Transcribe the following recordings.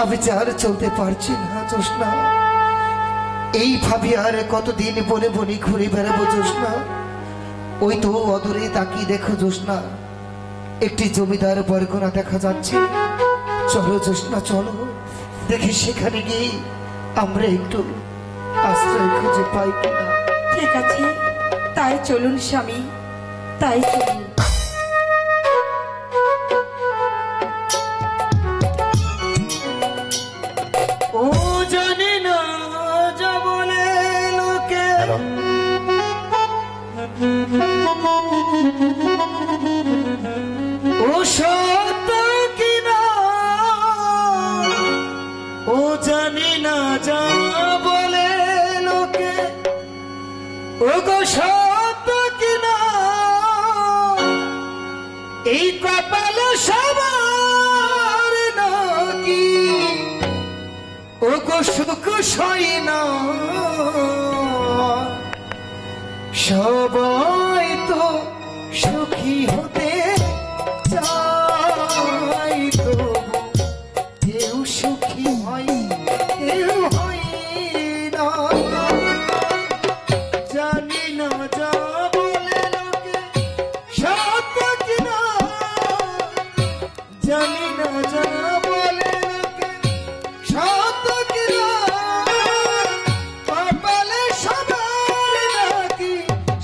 আমি যে আর চলতে পারছি না জোসনা। এইভাবে আর কতদিন বনে বনে ঘুরে বেড়াবো জোসনা? ওই তো অদূরে তাকিয়ে দেখো জোসনা, একটি জমিদার বরকরা দেখা যাচ্ছে। চলো জোসনা চলো, দেখি সেখানে গিয়ে আমরা একটু আশ্রয় খুঁজে পাই কিনা। ঠিক আছে, তাই চলুন স্বামী, তাই চলুন। ও জানি না যা বলে লোকে, ও সত্য কিনা, ও জানি না যা বলে লোকে, ও গো সত্য কিনা, এই কপালে সবার নাকি, ও গো সুখ সই না, সবাই তো সুখী হতে চাই, তো কেউ সুখী হয় কেউ হয় না। জানি না যা বলে লোকে সত্য কিনা, জানি না যা বলে লোকে সত্য কিনা, কপালে সবার নাকি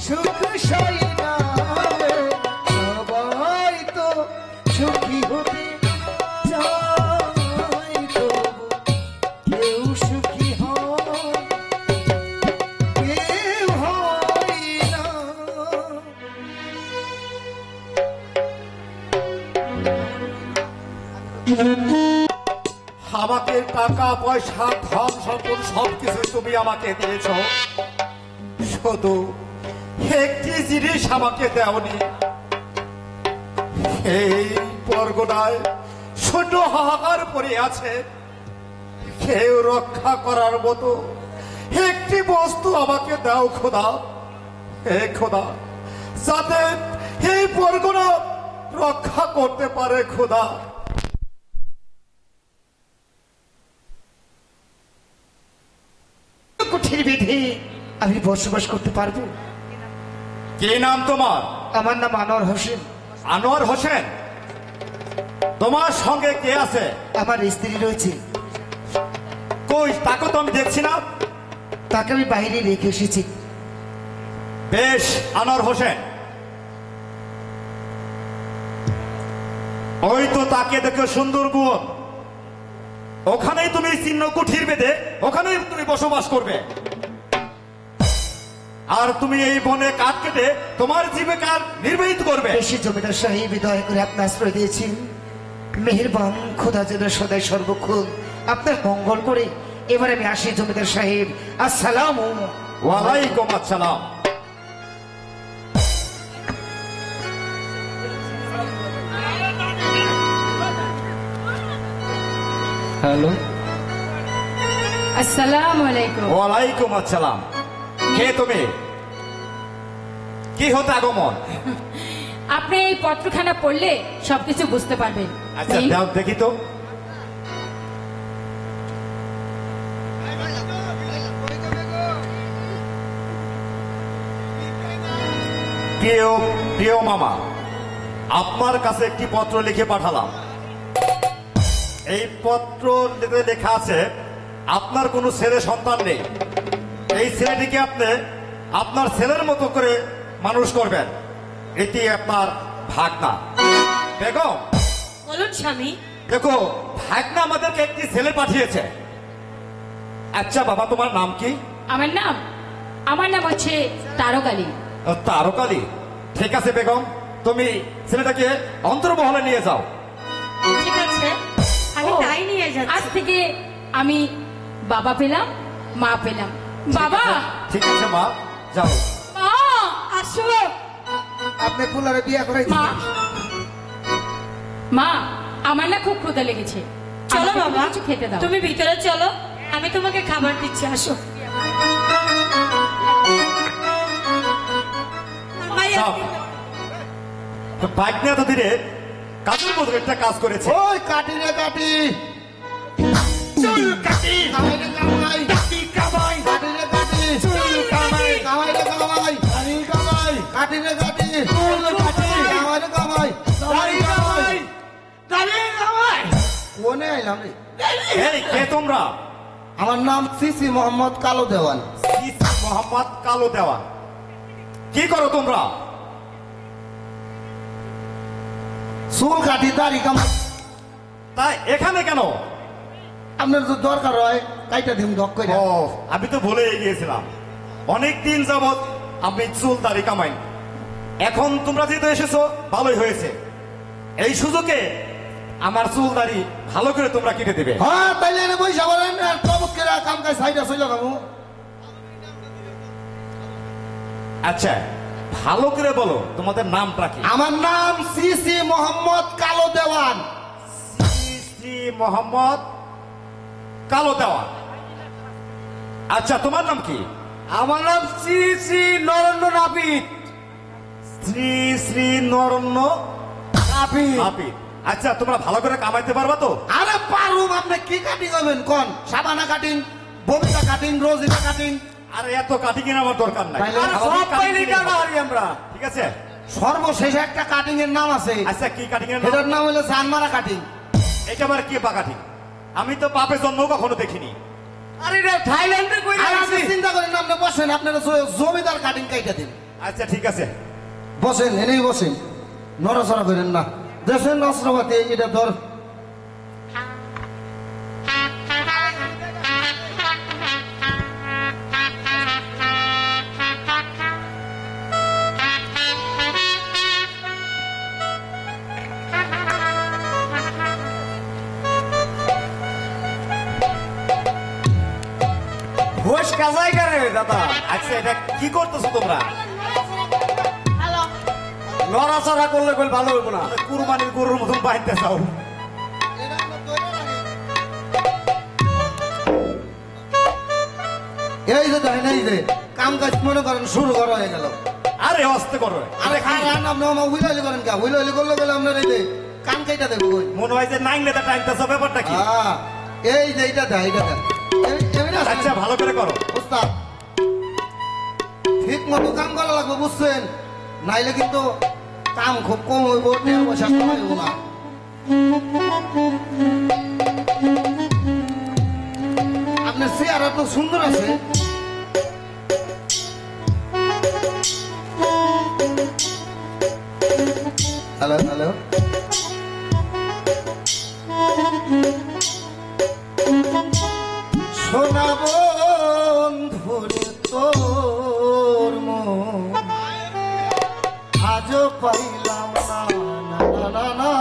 সুখ সই না, সবাই তো সুখী হতে চায়, তো কেউ সুখী হয় কেউ হয় না। আমাকে টাকা পয়সা ধন সম্পদ সবকিছু তুমি আমাকে দিয়েছ, শুধু একটি জিনিস আমাকে দেওনি। এই পরগনায় ছোট হাহাকার পড়ে আছে, কেউ রক্ষা করার মতো একটি বস্তু আমাকে দাও খোদা, হে খোদা, যাতে এই পরগনা রক্ষা করতে পারে খোদা। কুঠির বিধি আমি বসবাস করতে পারবো? কি নাম তোমার? আমার নাম আনোয়ার হোসেন। আনোয়ার হোসেন, তোমার সঙ্গে কে আছে? আমার স্ত্রী রয়েছে। কই তাকে তো আমি দেখছি না। তাকে আমি বাইরে রেখে এসেছি। বেশ আনোয়ার হোসেন, ওই তো তাকে দেখে সুন্দর বন, ওখানেই তুমি চিহ্ন কুঠির বেঁধে ওখানেই তুমি বসবাস করবে। আর তুমি এই বনে কাঠ কেটে তোমার জীবিকা নির্বাহিত করবে। বেশি জমিদার সাহেব দয়া করে আপনি আশ্রয় দিয়েছেন, মেহেরবান খোদা যেন সদাই সর্বক্ষণ আপনার মঙ্গল করে। এবার আমি আসি জমিদার সাহেব, আসসালাম। ওয়ালাইকুম আসসালাম। হ্যালো, আসসালামু আলাইকুম। ওয়ালাইকুম আসসালাম। কে তুমি? কি হতে আগমন? আপনি এই পত্রখানা পড়লে সবকিছু বুঝতে পারবেন। আচ্ছা এই, দাও দেখি তো। প্রিয় প্রিয় মামা, আপনার কাছে একটি পত্র লিখে পাঠালাম। এই পত্র লেখা আছে আপনার কোনো ছেলে সন্তান নেই, এই ছেলেটিকে আপনি আপনার ছেলের মতো করে মানুষ করবেন। এটি আপনার ভাগনা বেগম। বলুন স্বামী। দেখো, ভাগনা আমাদেরকে একটি ছেলে পাঠিয়েছে। আচ্ছা বাবা, তোমার নাম কি? আমার নাম হচ্ছে তারকালী। তারকালী, ঠিক আছে বেগম, তুমি ছেলেটাকে অন্তর্মহলে নিয়ে যাও। ঠিক আছে, আমি ও, তাই নিয়ে আজ যাচ্ছি। থেকে আমি বাবা পেলাম, মা পেলাম। বাবা, ঠিক আছে মা, যাও। মা, আসো। আপনি পুলারে বিয়ে করে মা, মা, আমার না খুব ক্ষুধা লেগেছে। চলো আমাকে বাবা, কিছু খেতে দাও। তুমি ভিতরে চলো, আমি তোমাকে খাবার দিচ্ছি, আসো। যাও। বাইক নিয়ে তো ধীরে কাজের মতো একটা কাজ করেছে। ওই কাটি রে কাটি। চুল কাটি কামাই রে কামাই কাটি কামাই কাটি রে কাটি চুল কামাই কামাই রে কামাই দাড়ি কামাই কাটি রে কাটি চুল কাটি কামাই রে কামাই দাড়ি কামাই দাড়ি কামাই। কোনে আইলাম রে এই কে তোমরা? আমার নাম সিসি মোহাম্মদ কালো দেওয়ান সিসি মোহাম্মদ কালো দেওয়ান। কি করো তোমরা? চুল কাটি দাড়ি কামাই তাই এখানে কেন? আপনার তো দরকার হয় কাইটা দিম দক করে ও আমি তো ভুলে গিয়েছিলাম। অনেক দিন যাবত আমি চুল দাড়ি কামাই। এখন তোমরা যেহেতু এসেছো ভালোই হয়েছে। এই সুযোগে আমার চুল দাড়ি ভালো করে তোমরা কেটে দেবে। হ্যাঁ তাইলে এনে পয়সা বলেন আর কবক করে কাম কাজ সাইডে চলে যাবো আচ্ছা ভালো করে বলো তোমাদের নামটা কি? আমার নাম সিসি মোহাম্মদ কালো দেওয়ান শ্রী মোহাম্মদ কালো দেওয়ান। আচ্ছা তোমার নাম কি? আমার নাম সিসি নরেন্দ্র নাপিত শ্রী শ্রী নরণ্য নাপিত। আচ্ছা তোমরা ভালো করে কামাইতে পারবা তো? আরে পারুম আপনি কি কাটিং হবেন কোন Shabana cutting Bobita cutting Rozina cutting আর এত কাটিং এর আমার দরকার নাই। তাইলে আর সব সব পাইলে কাটিং কাটাহারি আমরা। ঠিক আছে। সর্বশেষ একটা কাটিং এর নাম আছে আচ্ছা কি কাটিং এর নাম? এটার নাম হলো জানমারা কাটিং এটা আবার কি বা কাটিং? আমি তো বাপের জন্ম কখনো দেখিনি। আরে এটা থাইল্যান্ডে কই আপনি চিন্তা করেন না আপনি বসেন আপনারা জমিদার কাটিং কাইটা দিন আচ্ছা ঠিক আছে। বসেন এনেই বসেন নড়াচড়া করেন না দেশের নসরবাতে এটা ধর ঘোষ কাজাই করে দাদা। আচ্ছা এটা কি করতেছো তোমরা? নড়াচড়া করলে বল ভালো হইব না কুরবানির গরুর মতন বাইতে চাও। এই যে দেখেন এই যে কাম কাজ মনে করেন শুরু করা হয়ে গেল আরে অস্তে করো। আরে খারান আপনি আমার হুইলাইলি করেন কা হুইলাইলি করলে গেলে আপনার এই যে কান কাইটা দেবো কই মনে হয় যে নাইলে তা টাইমটা ব্যাপারটা কি? এই যে এইটা দেয় এইটা দেয় আচ্ছা ভালো করে করো। উস্তাদ ঠিক মতো কাম করা লাগবে বুঝছেন নাইলে কিন্তু কাম খুব কম হইব টাকা পয়সা কমাইব না আপনার চেহারা তো সুন্দর আছে হ্যালো হ্যালো সোনা বন্ধুরে তোর মন আজও পাইলাম না না না না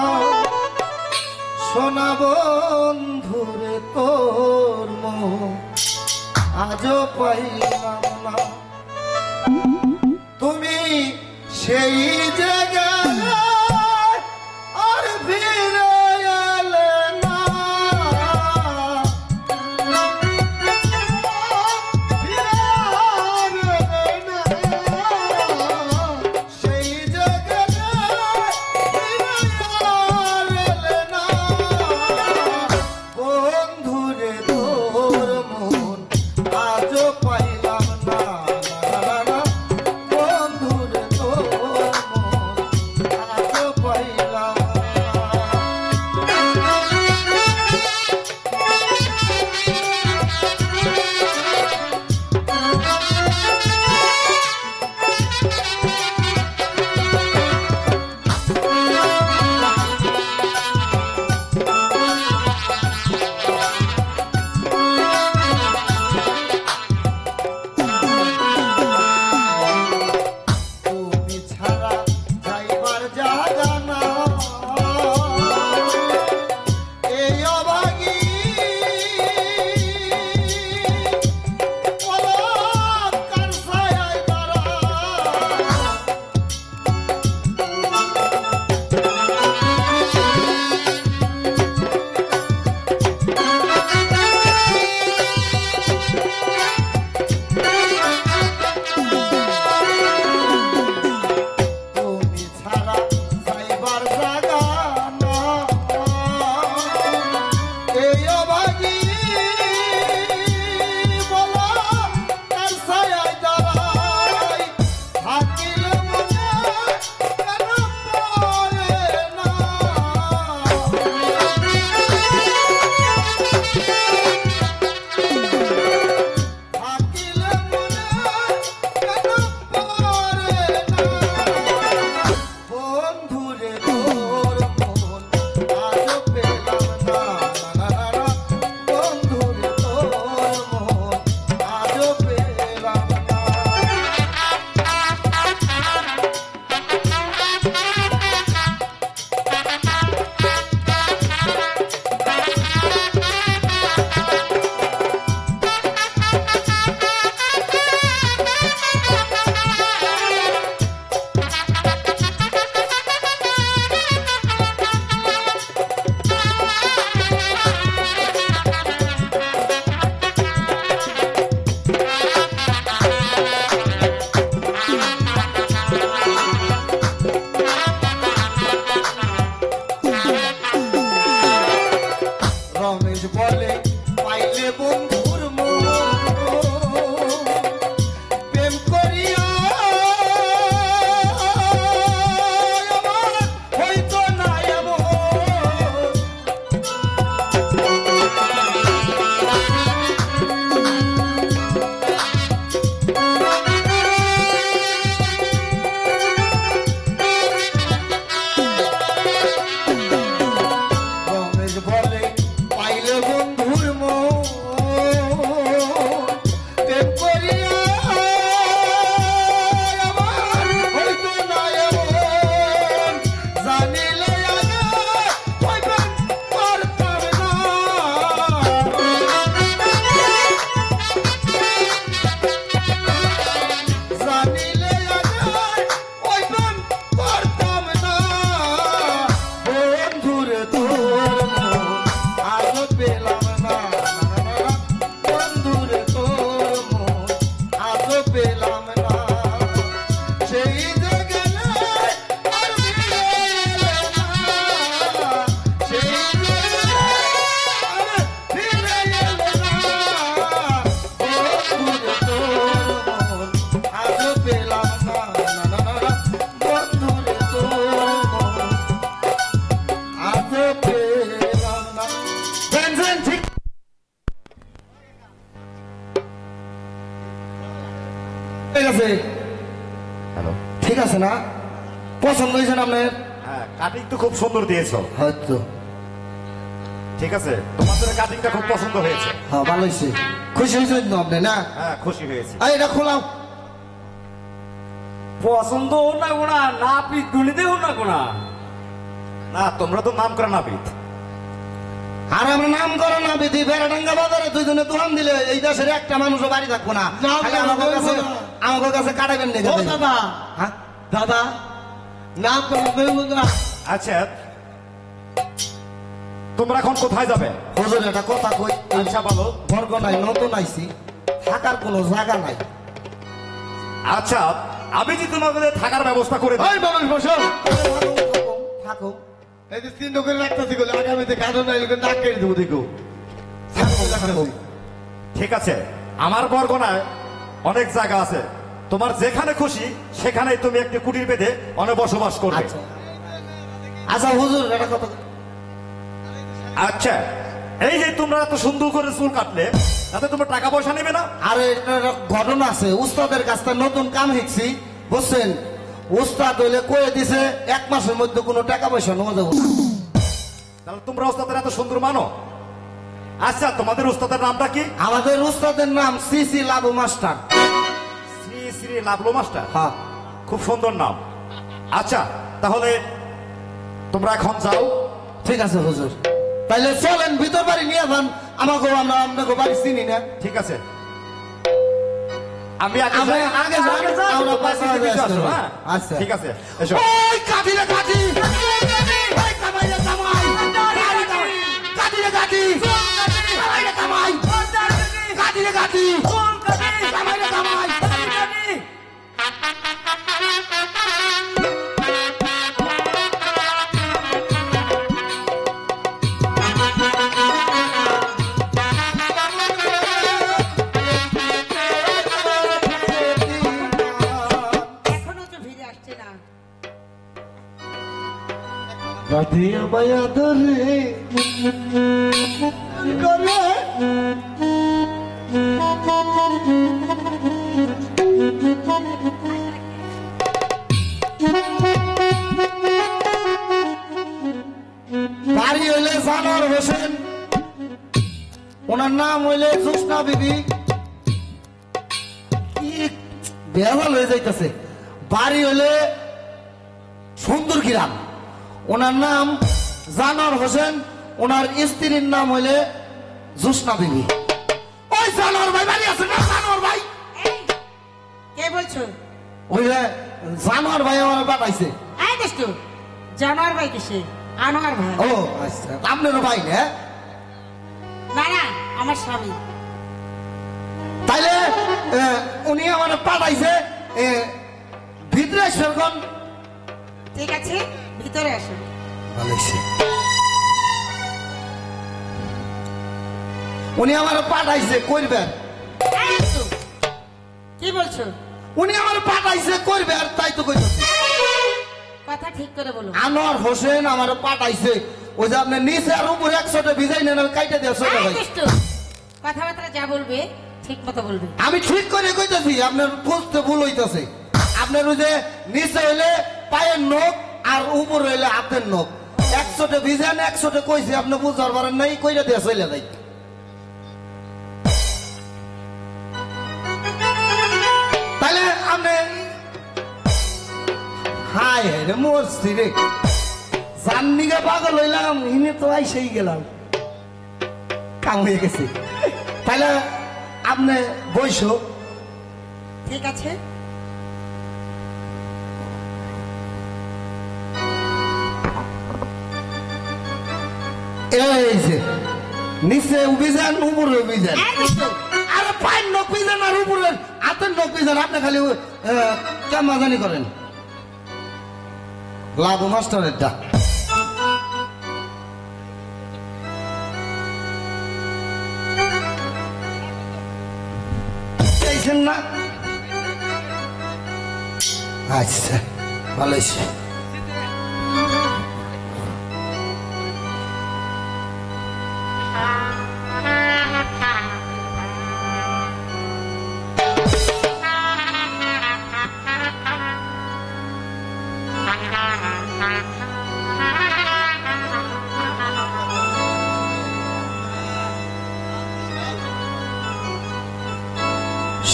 সোনা বন্ধুরে তোর মন আজও পাইলাম না তুমি সেই জায়গায় আর ফিরে এলে না সেই জায়গায় ফিরে এলে না বন্ধুরে তোর মন আজও পাইলাম না না না না বন্ধুরে তোর মন রমেশ বলে পাইলে বন্ধুর মন প্রেম করিয়া আমার হইতো না এমন। রমেশ বলে পাইলে বন্ধুর মন প্রেম করিয়া আমার হইতো না এমন। জানিলে আগে হইবেন পারতাম না। জানিলে আগে হইবেন পারতাম না। বন্ধুরে তোর মন আজ পেলাম না। বন্ধুরে তোর মন আজ পেলাম না। সেই যে গেলে আর ফিরে এলে না। সেই যে গেলে আর ফিরে এলে না। বন্ধুরে তোর মন আজ পেলাম না। বন্ধুরে তোর মন আজ পেলাম না। বেনজেন ঠিক ঠিক আছে, হ্যালো। ঠিক আছে না? পছন্দ হয়েছে না আপনার? হ্যাঁ, কাটিং তো খুব সুন্দর দিয়েছো। হয়তো ঠিক আছে, তোমাদের কাটিংটা খুব পছন্দ হয়েছে। হ্যাঁ, ভালো হয়েছে। খুশি হয়েছেন তো আপনি না? হ্যাঁ, খুশি হয়েছি। এই এটা খোলাও। পছন্দ না গোনা না পিত গুলিতে না গোনা। না, তোমরা তো নাম করে নাপিত। আর আমরা নাম করো না বিধি বেড়াডাঙ্গা বাজারে দুইজনে দোকান দিলে এই দেশের একটা মানুষও বাড়ি থাকবো না। খালি আমাদের কাছে কাটাবেন নাকি? দাদা হ্যাঁ, দাদা নাম করে আচ্ছা, তোমরা এখন কোথায় যাবে? হুজুর একটা কথা কই। আচ্ছা, বলো। বরগনায় নতুন আইছি, থাকার কোনো জায়গা নাই। আচ্ছা, আমি যে তোমাদের থাকার ব্যবস্থা করে দিই। ওই মানুষ বসো। থাকো এই যে চিহ্ন করে রাখতেছি বলে আগামীতে কারণ নাই লোকের নাক কেটে দেবো দেখো। থাকো। ঠিক আছে, আমার বরগনায় অনেক জায়গা আছে, তোমার যেখানে খুশি সেখানেই তুমি একটি কুটির বেঁধে অনেক বসবাস করবে। আচ্ছা আচ্ছা হুজুর একটা কথা। আচ্ছা, এই যে তোমরা এত সুন্দর করে চুল কাটলে, তাতে তোমার টাকা পয়সা নেবে না? আর একটা ঘটনা আছে, উস্তাদের কাছ থেকে নতুন কাম শিখছি বুঝছেন। উস্তাদ হইলে কয়ে দিছে 1 মাসের মধ্যে কোনো টাকা পয়সা নেওয়া যাবো না। তাহলে তোমরা ওস্তাদের এত সুন্দর মানো? আচ্ছা, তোমাদের ওস্তাদের নামটা কি? আমাদের উস্তাদের নাম CC Labu master. Shri Shri Lavlu master. হ্যাঁ, খুব সুন্দর নাম। আচ্ছা, তাহলে তোমরা এখন যাও। ঠিক আছে হুজুর, তাইলে চলেন ভিতর বাড়ি নিয়ে যান আমাকে। আমরা আপনাকে বাড়ি চিনি না। ঠিক আছে, আমি আগে আমরা যাই। আগে যান, আগে যাই, আমরা তোমরা পাশে এদিকে আসবো। আসো, হ্যাঁ? আচ্ছা। ঠিক আছে, এসো। ওই কাঠি রে কাঠি, ওই কামাই রে কামাই, কাঠি রে কাঠি, কামাই রে কামাই, কাঠি রে কাঠি, কামাই রে কামাই। এখনো তো ফিরে আসছে না। রাধে আমায় ধরে করে বাড়ি হইলে জানোয়ার হোসেন, ওনার নাম হইলে জোসনা বিবি। কি বেহাল হয়ে যাইতেছে। বাড়ি হইলে সুন্দর গ্রাম, ওনার নাম জানোয়ার হোসেন, ওনার স্ত্রীর নাম হইলে জোসনা বিবি। ওই জানোয়ার ভাই বাড়ি আছে না? জানোয়ার ভাই, এই, কে বলছো? ওই যে জানোয়ার ভাই আমার পাঠাইছে। এই দুষ্টু, জানোয়ার ভাই কিসে? আনোয়ার ভাই। ও আচ্ছা, আপনারও ভাই না? না না, আমার স্বামী। তাইলে উনি আমার পাঠাইছে ভিতরে আসবেন। ঠিক আছে, ভিতরে আসো। উনি আমার পাঠাইছে করবেন, কি বলছো? উনি আমার পাঠাইছে করবে আর তাই তো কইতেছি। কথা ঠিক করে বলো। আনোয়ার হোসেন আমার পাঠাইছে, ওই যে আপনি নিচে আর উপরে 100টা ভিজাই নেন আর কাইটা দিয়ে চলে এই ভাই। দুষ্টু, কথাবার্তা যা বলবে ঠিক মতো বলবে। আমি ঠিক করে কইতেছি, আপনার বুঝতে ভুল হইতেছে। আপনার ওই যে নিচে হইলে পায়ের নখ আর উপরে হইলে হাতের নখ, 100টা ভিজান 100টা কইছি, আপনি বুঝতে পারেন নাই, কইটা দিয়ে চলে যাই। তাহলে আপনি হাই রে মরছি রে, জাননিকে পাগল হইলাম, ইনি তো আইসেই গেলাম, কাম হয়ে গেছে। তাহলে আপনি বইসো। ঠিক আছে, এই যে নিচে অভিযান উপরে অভিযান, এই দুষ্টু, আরে পায়ের নখ অভিযান আর উপরে হাতের নখ অভিযান, আপনি খালি কেমাজানি করেন। লাভ মাস্টারের ডা চাইছেন না? আচ্ছা ভালো হয়েছে।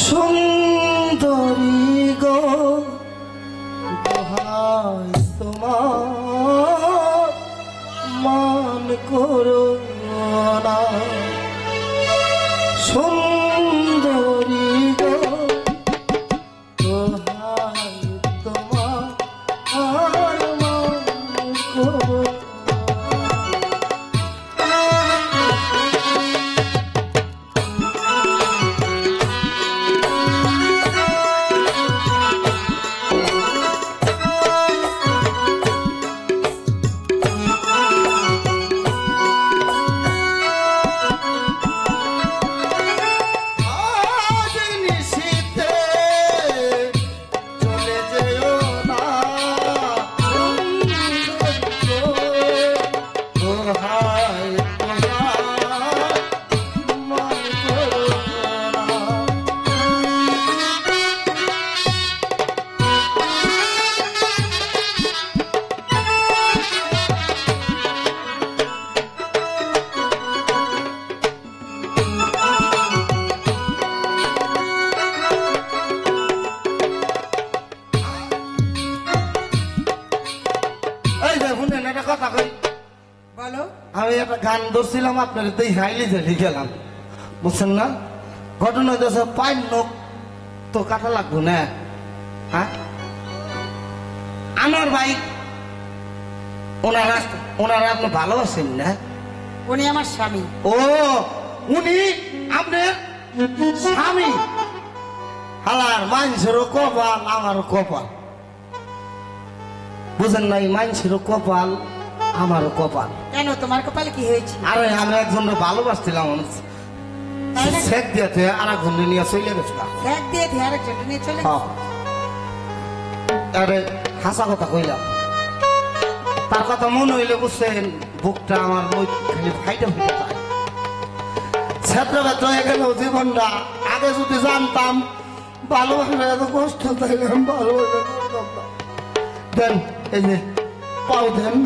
সুন্দরী গো দোহাই তোমার মান করো না, সুন্দরী গো দোহাই তোমার মান করো। বলো। আমি একটা গান ধরছিলাম, আপনার তুই হাইলি ঝেলি গেলাম, বুঝছেন না? ঘটনা হইতেছে পায়ের নখ তো কাটা লাগবো না, হ্যাঁ? আমার ভাই ওনারা আপনি ভালোবাসেন না? উনি আমার স্বামী। ও উনি আপনার স্বামী? হালার মানুষেরও কপাল আমারও কপাল, বুঝেন নাই? মানুষেরও কপাল আমারও কপাল। কেন, তোমার কপালে কি হয়েছে? আরে আমি একজনকে ভালোবাসছিলাম, তাই না? সেট দিয়েছে আর একজনকে নিয়ে চলে গেছিলাম। ব্যাগ দিয়ে ধ্যান একজনকে নিয়ে চলে হ্যাঁ। আরে হাসা কথা কইলাম, তার কথা মনে হইলে বুঝছেন বুকটা আমার খালি ফাইটে ফেটে যায়। ছেত্রবেত্র হয়ে গেল জীবনটা। আগে যদি জানতাম ভালোবাসা এত কষ্ট, তাইলে আমি ভালোবাসা করতাম না। দেন এই যে পাও দেন,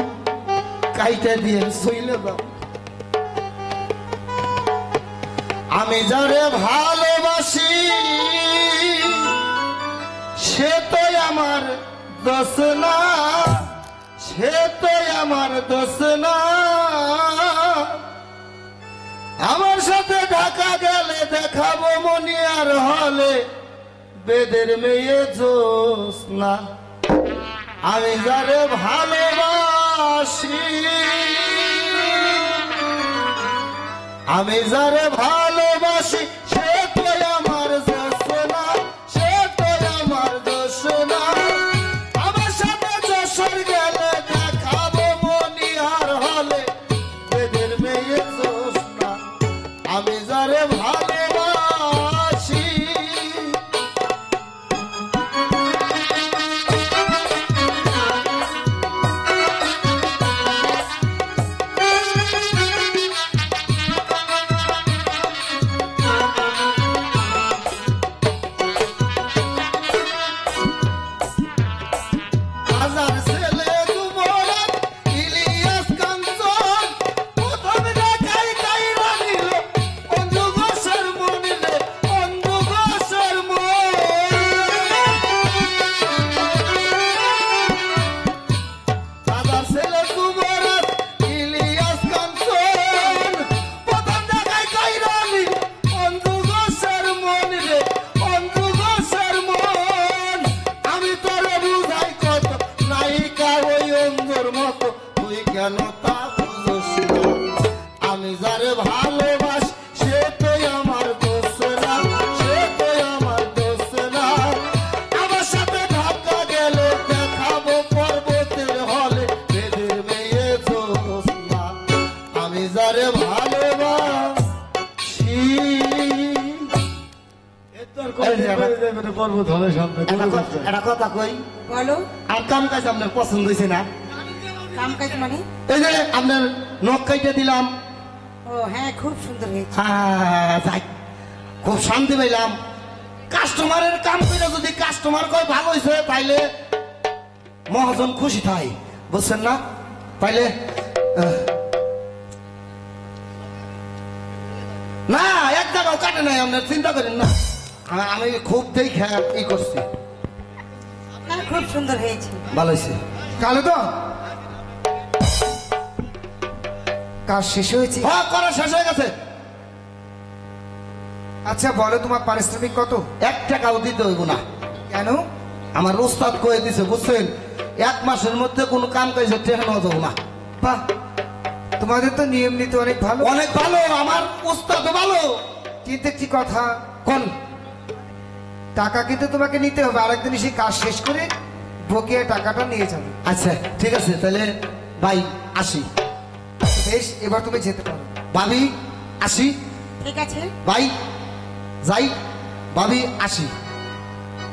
কাইটা দিয়ে চইলে দাও। আমি যারে ভালোবাসি সে তো আমার দোষ না, সে তো আমার দোষ না। আমার সাথে ঢাকা গেলে দেখাবো মনি আর হলে বেদের মেয়ে জোস না। আমি যারে ভালোবাসি, আমি যারে ভালোবাসি সে তো আমার দোষ না, সে তো আমার দোষ না। আমার সাথে যশোর গেলে দেখাবো মনি আর হলে বেদের মেয়ে জোস না। আমি এবারে পর্বত হবে সামনে একটা কথা কই, বলো। আর কাম কাজ আপনার পছন্দ হয়েছে না? কাম কাজ মানে? এই যে আপনার নখ কাইটে দিলাম, ও হ্যাঁ, খুব সুন্দর হয়েছে। হ্যাঁ যাই, খুব শান্তি পাইলাম। কাস্টমারের কাম করে যদি কাস্টমার কয় ভালো হয়েছে তাইলে মহাজন খুশি থাই, বুঝছেন না? তাইলে না এক জায়গাও কাটে নাই, আপনার চিন্তা করেন না। আমি খুব দেখে ই করছি, হ্যাঁ খুব সুন্দর হয়েছে। ভালো হয়েছে। কালো তো কাজ শেষ হয়েছে। হ্যাঁ করা শেষ হয়ে গেছে। আচ্ছা বলো, তোমার পারিশ্রমিক কত? 1 টাকাও দিতে হইব না। কেন? আমার ওস্তাদ কয়ে দিছে, বুঝছেন, 1 মাসের মধ্যে কোনো কাম কাজে টেনে নেওয়া যাবো না। বাহ, তোমাদের তো নিয়ম নীতি অনেক ভালো। অনেক ভালো, আমার ওস্তাদ ভালো। কিন্তু একটি কথা, কোন? টাকা কিন্তু তোমাকে নিতে হবে, আরেকদিন সেই কাজ শেষ করে বকেয়া টাকাটা নিয়ে যাবে। আচ্ছা ঠিক আছে, তাহলে ভাই আসি। বেশ, এবার তুমি যেতে পারো। ভাবি আসি। ঠিক আছে ভাই যাই, ভাবি আসি।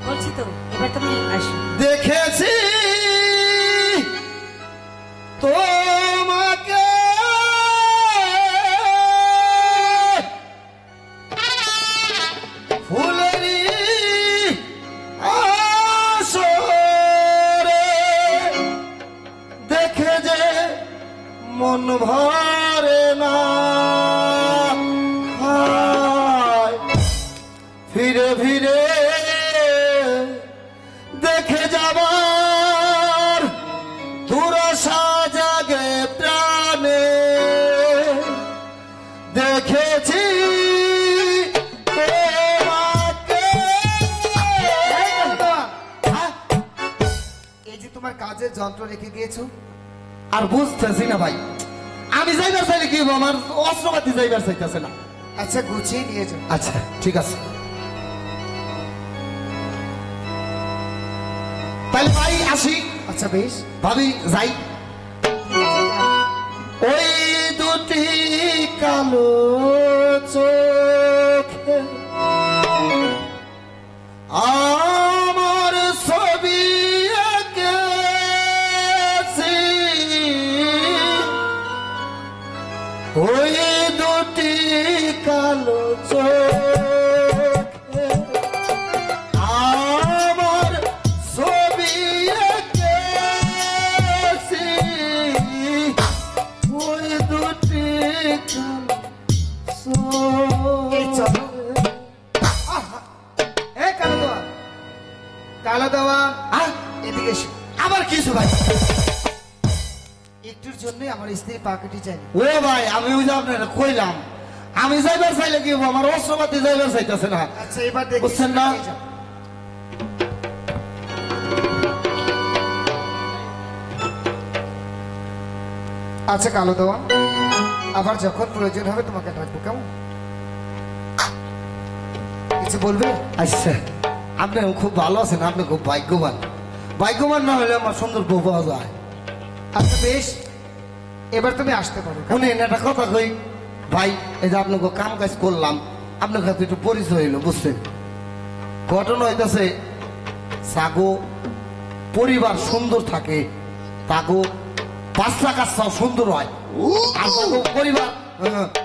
বলছি তো, এবার তুমি আসো। দেখেছি তোমাকে ফুলেরি আসরে, দেখে যে মন ভরে না, হায় ফিরে ফিরে দেখে যাবার দুরাশা জাগে প্রাণে, দেখেছি তোমাকে। হ্যাঁ? এই যে তোমার কাজের যন্ত্র রেখে গিয়েছো, আর বুঝতেছি না ভাই, আমি যাইবার চাইলে কি হবো, আমার অস্ত্রপাতি যাইবার চাইতেছে না। আচ্ছা গুছিয়ে নিয়ে যাও। আচ্ছা ঠিক আছে, তাহলে ভাই আসি। আচ্ছা বেশ, ভাবি যাই। ঠিক আছে, যাও। ওই দুটি কালো চোখে আমার ছবি এঁকেছি, ওই দুটি কালো চোখে আমার ছবি এঁকেছি, ওই দুটি এই চলো। এই কালো দেওয়া, কালো দেওয়া, এদিকে এসো। আবার কিছু ভাই? একটুর জন্যই আমার স্ত্রী পাকেটি চাইনি। ও ভাই, আমি ওই যে আপনার কইলাম, আমি যাইবার চাইলে কি হবো, আমার অস্ত্রপাতি যাইবার চাইতেছে না। আচ্ছা এবার দেখি, বুঝছেন না? নিয়ে যাও। আচ্ছা কালো দেওয়া, আবার যখন প্রয়োজন হবে তোমাকে ডাকবো, কেমন? কিছু বলবে? আচ্ছা, আপনি খুব ভালো আছেন, আপনি খুব ভাগ্যবান। ভাগ্যবান না হলে আমার সুন্দর বউ পাওয়া যায়। আচ্ছা বেশ, এবার তুমি আসতে পারো। শুনেন একটা কথা কই ভাই, এই যে আপনাকে কাম কাজ করলাম, আপনার কাছে একটু পরিচয় হইলো, বুঝছেন? ঘটনা হইতেছে, সাগো পরিবার সুন্দর থাকে, তাগো বাচ্চা কাচ্চাও সুন্দর হয়, আর তাগো পরিবার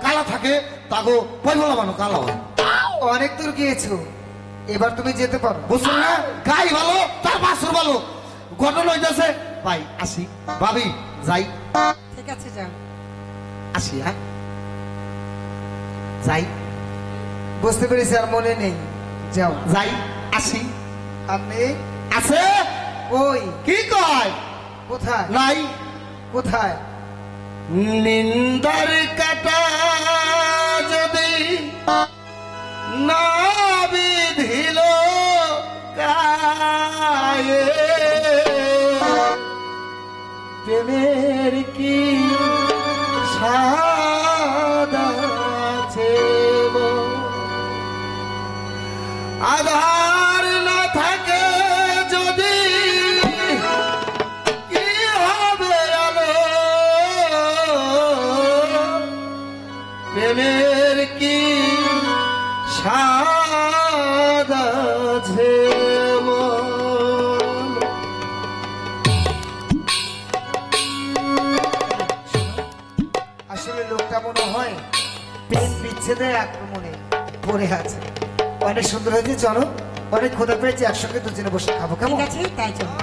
কালা থাকে, তাগো পয়লা বানো কালা হয়। অনেক দূর গিয়েছো, এবার তুমি যেতে পারো। বুঝছেন না? গাই ভালো, তার বাসুর ভালো। ঘটনা হইতেছে ভাই, আসি। ভাবি যাই, ঠিক আছে, যাও। আসি। হ্যাঁ যাই, বুঝতে পেরেছি, আর মনে নেই, যাও। যাই, আসি। আর নেই? আছে? ওই কি কয়? কোথায়? নাই। কোথায়? নিন্দার কাটা যদি না বিধিল গায়ে, প্রেমের কি স্বাদ আছে গো? আধার না থাকে যদি কি হবে আলো? প্রেমের কি স্বাদ পড়ে আছে। অনেক সুন্দর হয়েছে, চলো অনেক ক্ষুধা পেয়েছে, একসঙ্গে দুজনে বসে খাবো, ঠিক কেমন? আছে, তাই চলো।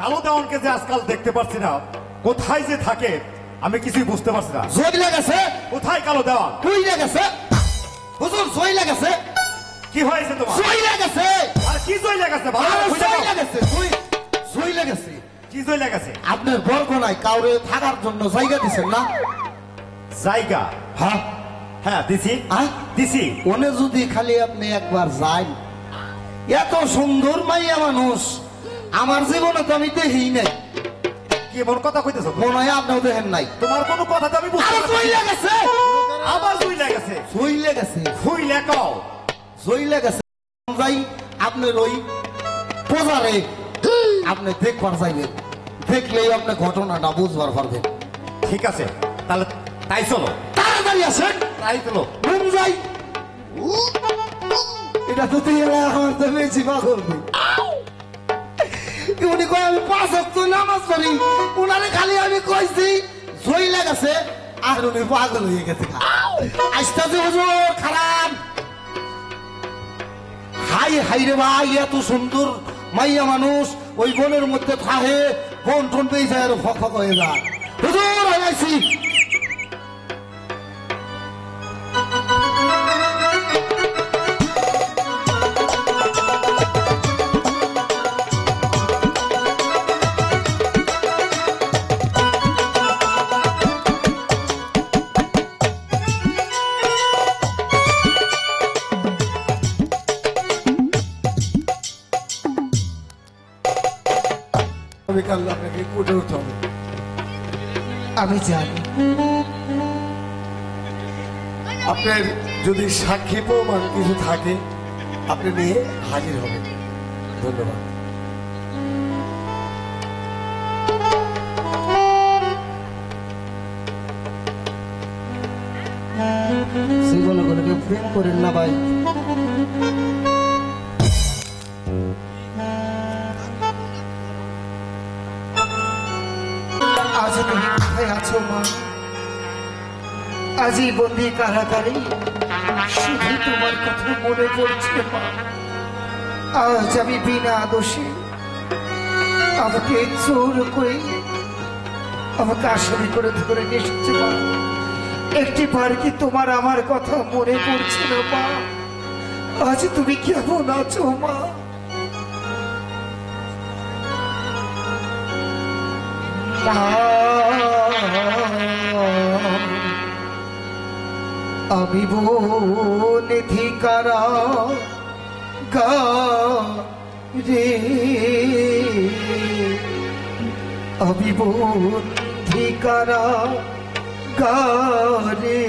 কালো দেওয়ানকে যে আজকাল দেখতে পাচ্ছি না, কোথায় যে থাকে আমি কিছুই বুঝতে পারছি না। জয় লেগেছে, কোথায় কালো দেওয়ান? তুই লেগেছে হুজুর, জয় লেগেছে, কি হয়েছে তোমার? জয় লেগেছে, আর কি জয় লেগেছে? ভালো করে খুঁজে জয় দাও। লেগেছে, জয় লেগেছে। কি জয় লেগেছে? আপনার বরগনায় কাউরে থাকার জন্য জায়গা দিচ্ছেন না? জায়গা? হ্যাঁ হ্যাঁ দিছি। হ্যাঁ, দিছি। ওনে যদি খালি আপনি একবার যান, এত সুন্দর মাইয়া মানুষ আমার জীবনে তো আমি দেখি নাই। কি এমন কথা কইতেছো তুমি? মনে হয় আপনিও দেখেন নাই। তোমার কোনো কথা তো আমি বুঝতে আরে পারছি জয় না। লেগেছে, আবার জয় লেগেছে। জয় লেগেছে, ফুই লেখাও। জয় লেগেছে। যাই আপনার ওই পূজারে আপনি দেখবার যাইবেন, দেখলেই আপনি ঘটনাটা বুঝবার পারবেন। ঠিক আছে, তাহলে তাই চলো। তাড়াতাড়ি আসেন, তাই চলো। ঘুম যাই। এটা তো তুই এলা আমার তো বেশি পাগল নেই। উনি কয় আমি 5 ওয়াক্ত নামাজ পড়ি, উনারে খালি আমি কইছি জয় লাগাছে, আর উনি পাগল হয়ে গেছে। আসতেছে হুজুর, খারাপ। হাই হাই রে ভাই, এত সুন্দর মাইয়া মানুষ ওই বনের মধ্যে থাকে, বন টন পেয়ে যায় আর ফক ফক হয়ে যায়। হুজুর আমি আইছি। আমি কাল আপনাকে কোর্টে উঠতে হবে। আমি জানি আপনার যদি সাক্ষী প্রমাণ কিছু থাকে আপনি নিয়ে হাজির হবেন। ধন্যবাদ। জীবনে কোনো কেউ প্রেম করেন না ভাই। আজ তুমি কোথায় আছো মা? আজ এই বন্দি কারাগারে শুধু তোমার কথা মনে পড়ছে মা। আজ আমি বিনা দোষে আমাকে চোর করে আমাকে আসামি করে ধরে নিয়ে এসেছে মা। একটি বার কি তোমার আমার কথা মনে পড়ছে না মা? আজ তুমি কেমন আছো মা? আমি বনিধিকারা রে, আমি বনিধিকারা রে,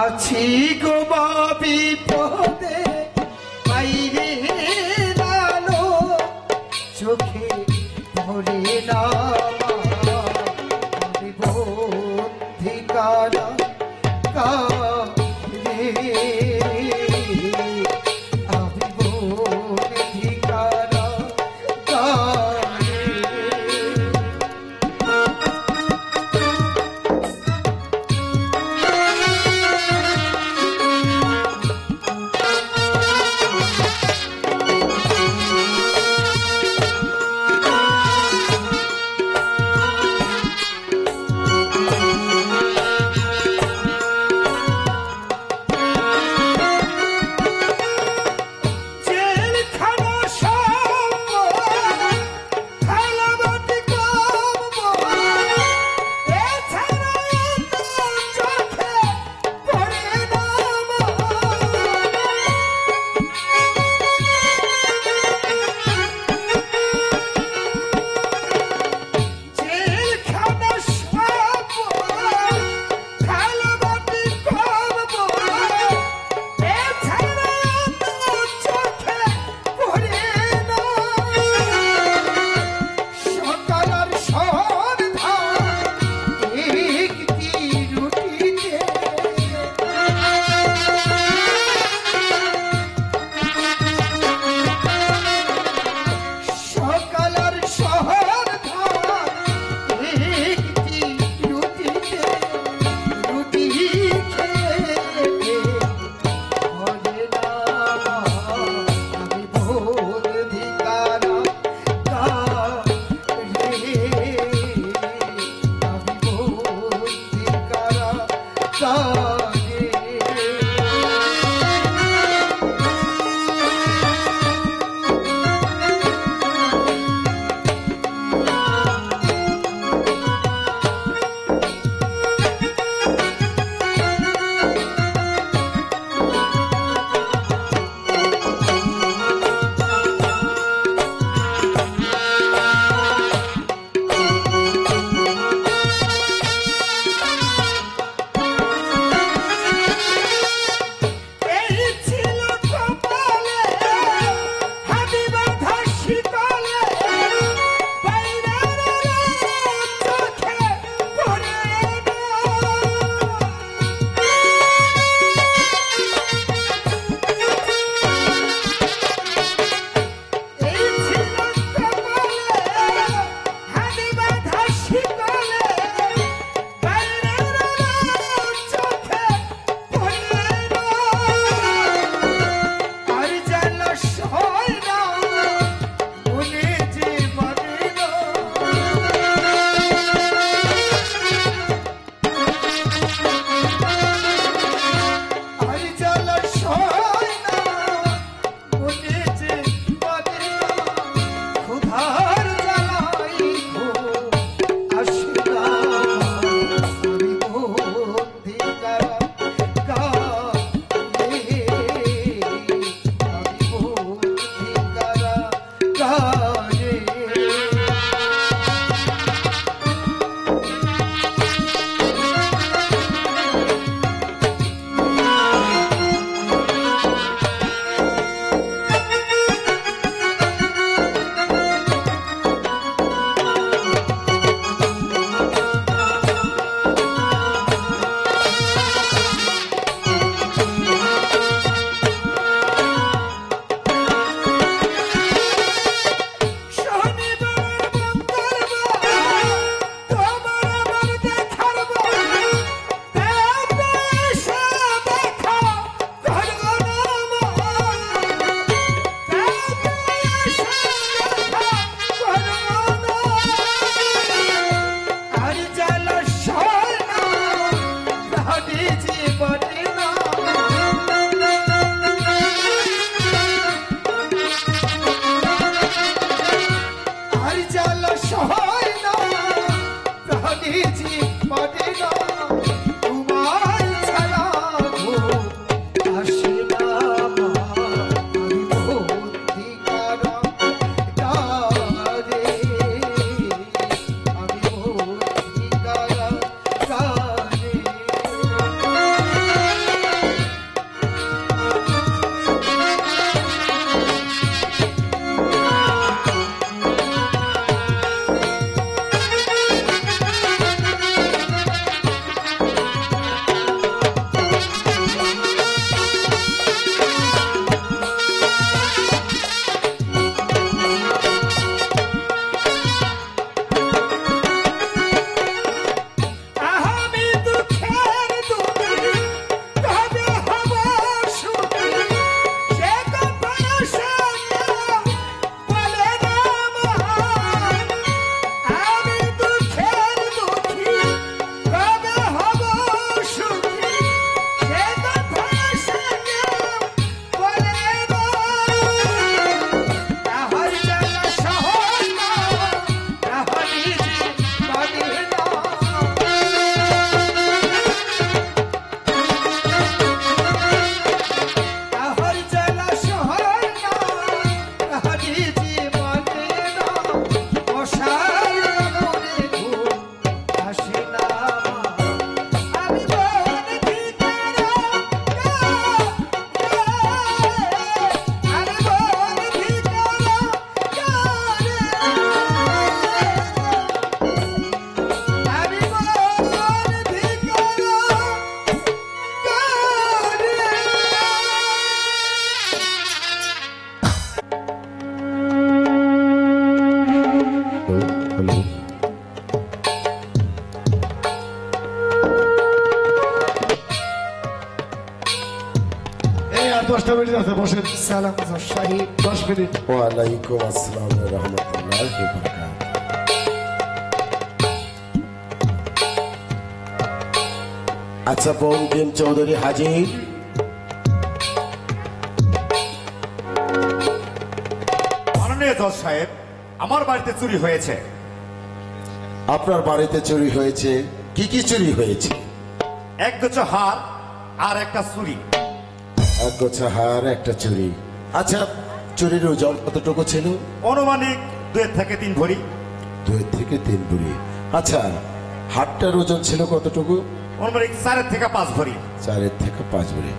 আছি গো মা বিপদে, বাইরে আলো চোখে ধরে না বন্ধিকারা রে, আমি বন্ধিকারা রে। গানে। এই আর 10টা মিনিট আছে, বসেন। সালাম সাহেব। 10 মিনিট। ওয়ালাইকুম আসসালাম রহমতুল্লাহ। আচ্ছা, বঙ্কিম চৌধুরী হাজির। মাননীয় জজ সাহেব, আমার বাড়িতে চুরি হয়েছে। আপনার বাড়িতে চুরি হয়েছে? কি কি চুরি হয়েছে? একগুচ্ছ হার আর একটা চুরি। এক গোছা হার, একটা চুরি। আচ্ছা, চুরির ওজন কতটুকু ছিল? অনুমানিক 2 থেকে 3 ভরি। 2 থেকে 3 ভরি। আচ্ছা, হারটার ওজন ছিল কতটুকু? অনুমানিক 4 থেকে 5 ভরি। 4 থেকে 5 ভরি।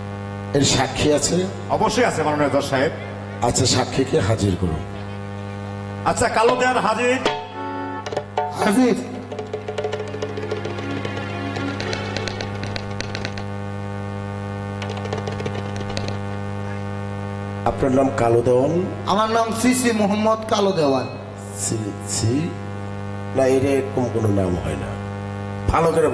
এর সাক্ষী আছে? অবশ্যই আছে মাননীয় জজ সাহেব। আচ্ছা, সাক্ষীকে হাজির করুন। আচ্ছা, কালো দেয়ার হাজির। হাজির। আপনার নাম কালো দেওয়ান? আমার নাম শ্রী মোহাম্মদ কালো দেওয়ান। না, এরকম কোনো নাম হয় না। ভালো করে